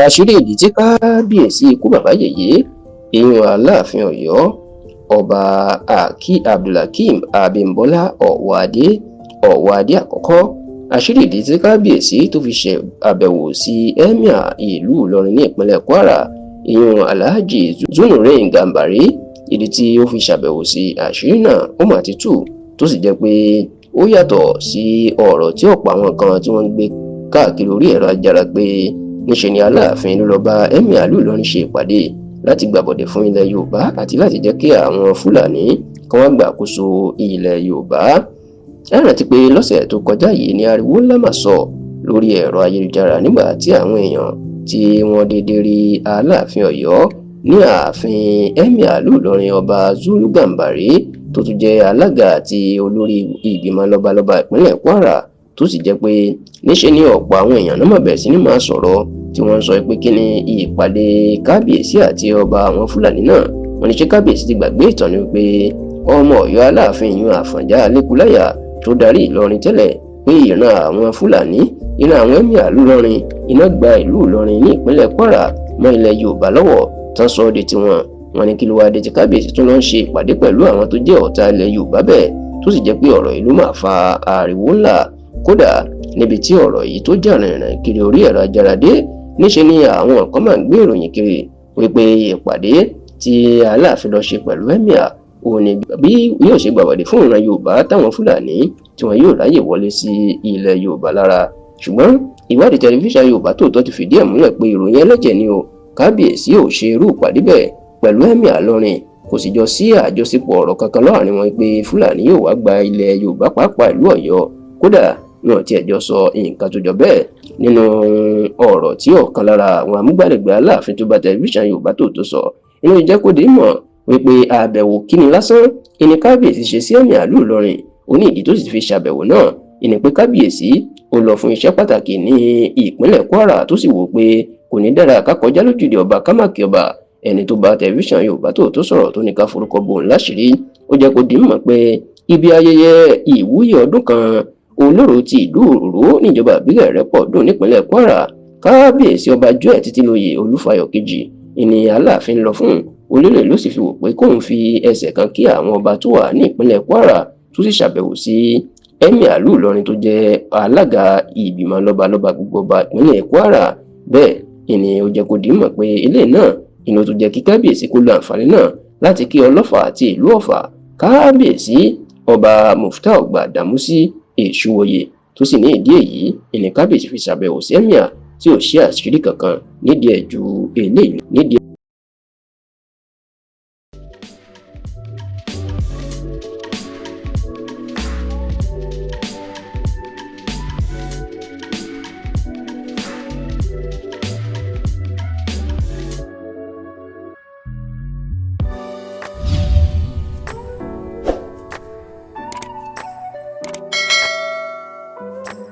àṣírí ìdí tí kábíyèsí ikú bàbá yèyé ìyún aláàfin Ọ̀yọ́ ọba Abdulhakeem Abímbọ́lá Ọ̀wọ́adé àkọ́kọ́. Àṣírí ìdí tí kábíyèsí tó fi ṣe àbẹ̀wò sí emir ìlú Ìlọrin ní ìpínlẹ̀ Kwara ìyún Alhaji Zunnurain Gambari, ìdí tí ó fi ṣàbẹ̀wò sí àṣírí náà ó mà ti tú tó sì jẹ́ pé ó yàtọ̀ sí ọ̀rọ̀ tí ọ̀pọ̀ àwọn kan tí wọ́n ń gbé káàkiri orí ẹ̀rọ ayélujára pé níṣe ni Aláàfin ló lọ bá emir ìlú Ìlọrin ṣe ìpàdé láti gbàbọ̀dẹ̀ fún ilẹ̀ Yorùbá àti láti jẹ́ kí àwọn Fúlàní kí wọ́n gbà àkóso ilẹ̀ Yorùbá. Ẹ rántí pé lọ́sẹ̀ tó kọjá yìí ni ariwo ńlá mà sọ lórí ẹ̀rọ ayélujára nígbà tí àwọn èèyàn tí wọ́n dédé rí Aláàfin Ọ̀yọ́ ní ààfin emir ìlú Ìlọrin ọba Zulu Gambari tó tún jẹ́ alága àti olórí ìgbìmọ̀ lọ́balọ́ba ìpínlẹ̀ Kwara, tó sì jẹ́ pé níṣe ni ọ̀pọ̀ àwọn èèyàn náà bẹ̀rẹ̀ sí ní máa sọ̀rọ̀ tí wọ́n ń sọ pé kí ni ìpàdé kábíyèsí àti ọba àwọn Fúlàní náà. Wọ́n ní ṣé kábíyèsí ti gbàgbé ìtàn ni pé ọmọ Ọ̀yọ́ Aláàfin ìyún Àfọ̀njá Alékúláyà tó darí Ìlọrin tẹ́lẹ̀ pé ìran àwọn Fúlàní, ìran àwọn emir ìlú Ìlọrin iná gba ìlú Ìlọrin ní ìpínlẹ̀ Kwara mọ́ ilẹ̀ Yorùbá lọ́wọ́ tán sọ ọ́ di tiwọn. Wọ́n ní kí ló wá dé tí kábíyèsí tó lọ ń ṣe ìpàdé pẹ̀lú àwọn tó jẹ́ ọ̀tá ilẹ̀ Yorùbá bẹ́ẹ̀, tó sì jẹ́ pé ọ̀rọ̀ ìlú máa fa ariwo ńlá. Kódà níbi tí ọ̀rọ̀ yìí tó jà rìnrìn kiri orí ẹ̀rọ ayélujára dé, níṣe ni àwọn kan máa ń gbé ìròyìn kiri wípé ìpàdé tí Aláàfin lọ ṣe pẹ̀lú emir òun ni bí yóò ṣe gbàbọ̀dẹ̀ fún ìran Yorùbá táwọn Fúlàní tí wọn yóò ráyè wọlé sí ilẹ̀ Yorùbá lára. Ṣùgbọ́n ìwádìí tẹlifíṣàn Yorùbá Tòótọ́ ti fìdí ẹ̀ múlẹ̀ pé ìròyìn ẹlẹ́jẹ̀ ni o. Kábíyèsí ò ṣe irú ìpàdé bẹ́ẹ̀ pẹ̀lú emir Ìlọrin, kò sì jọ sí àjọṣepọ̀ ọ̀rọ̀ kankan láàrin wọn pé Fúlàní yóò wá gba ilẹ̀ Yorùbá pàápàá ìlú Ọ̀yọ́. Kódà wọn ti ẹjọ́ sọ nǹkan tó jọ bẹ́ẹ̀ nínú ọ̀rọ̀ tí ọ̀kan lára àwọn amúgbálẹ́gbẹ̀ẹ́ Aláàfin tó bá tẹlifíṣàn Yorùbá Tòótọ́ sọ. inú ìjẹ́kọ̀dé mọ̀ wípé àbẹ̀wò kíni lásán ìní kábíyèsí ṣe sí emir ìlú Ìlọrin. Ó ní ìdí tó sì fi ṣàbẹ̀wò náà ìní pé kábíyèsí ó lọ fún iṣẹ́ pàtàkì ní ìpínlẹ̀ Kwara, tó sì wò pé kò ní dára ká kọjá lójúde ọba ká má kí ọba. Ẹni tó bá tẹlifíṣàn Yorùbá Tòótọ́ sọ̀rọ̀ tó ní ká forúkọ bò ń láṣìírí, ó jẹ́ kó di mọ̀ pé ibi ayẹyẹ ìwúyè ọdún kan olóró ti ìlú Òróró níjọba ìbílẹ̀ Ìrẹ́pọ̀dùn nípínlẹ̀ Kwara, kábíyèsí ọba Joel Títílóyè Olúfayọ̀ kejì ìní Aláàfin lọ fún. Olóyè ló sì fi wò pé kóun fi ẹsẹ̀ kan kí àwọn ọba tó wà ní ìpínlẹ̀ Kwara, tó sì ṣàbẹ̀wò sí emir ìlú Ìlọrin tó jẹ́ alága ìgbìmọ̀ lọ́balọ́ba gbogbo ọba ìpínlẹ̀ Kwara. Bẹ́ẹ̀ ìní ó jẹ́ kó di mọ̀ pé ilé náà inú tó jẹ́ kí kábíyèsí kó lo àǹfààní náà láti kí Ọlọ́fà àti ìlú Ọ̀fà kábíyèsí ọba Muftau Gbàdámúsí Èṣùwòyè, tó sì ní ìdí èyí ìní kábíyèsí fi ṣàbẹ̀wò sí emir tí ò ṣe àṣírí kankan nídìí ẹ̀ ju eléyìí nídìí